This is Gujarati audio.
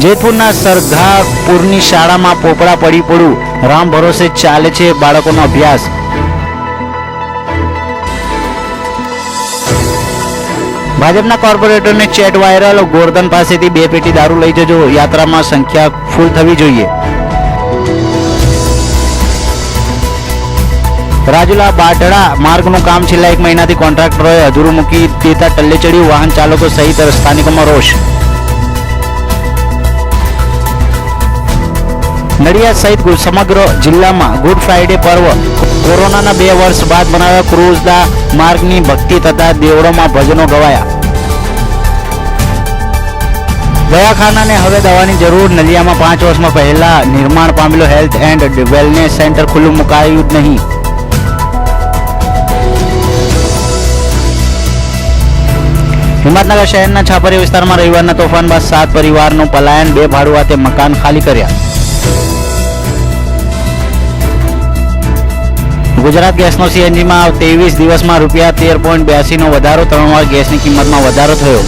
જેતપુરના સરઘાપુરની શાળામાં પોપડા પડી પડું, રામ ભરોસે ચાલે છે બાળકોનો અભ્યાસ। ભાજપના કોર્પોરેટરને ચેટ વાયરલ, ગોરધન પાસેથી 2 પેટી દારૂ લઈ જજો, યાત્રામાં સંખ્યા ફૂલ થવી જોઈએ। રાજુલા બાઢડા માર્ગનું કામ છેલ્લા 1 મહિનાથી કોન્ટ્રાક્ટરોએ અધૂરું મૂકી દેતા ટલ્લે ચડ્યું, વાહન ચાલકો સહિત સ્થાનિકોમાં રોષ। નડિયાદ સહિત સમગ્ર જિલ્લામાં ગુડ ફ્રાઇડે પર્વ, કોરોનાના 2 વર્ષ બાદ બનાવ્યા ક્રુઝદા માર્ગની ભક્તિ તથા દેવળોમાં ભજનો ગવાયા। દવાખાનાને હવે દવાની જરૂર, નલિયામાં 5 વર્ષમાં પહેલા નિર્માણ પામેલો હેલ્થ એન્ડ વેલનેસ સેન્ટર ખુલ્લું મુકાયું નહીં। હિંમતનગર શહેરના છાપરિયા વિસ્તારમાં રવિવારના તોફાન બાદ 7 પરિવારનું પલાયન, 2 ભાડુઆતે મકાન ખાલી કર્યા। ગુજરાત ગેસનો સીએનજીમાં 23 દિવસમાં ₹13.82નો વધારો, 3 વાર ગેસની કિંમતમાં વધારો થયો।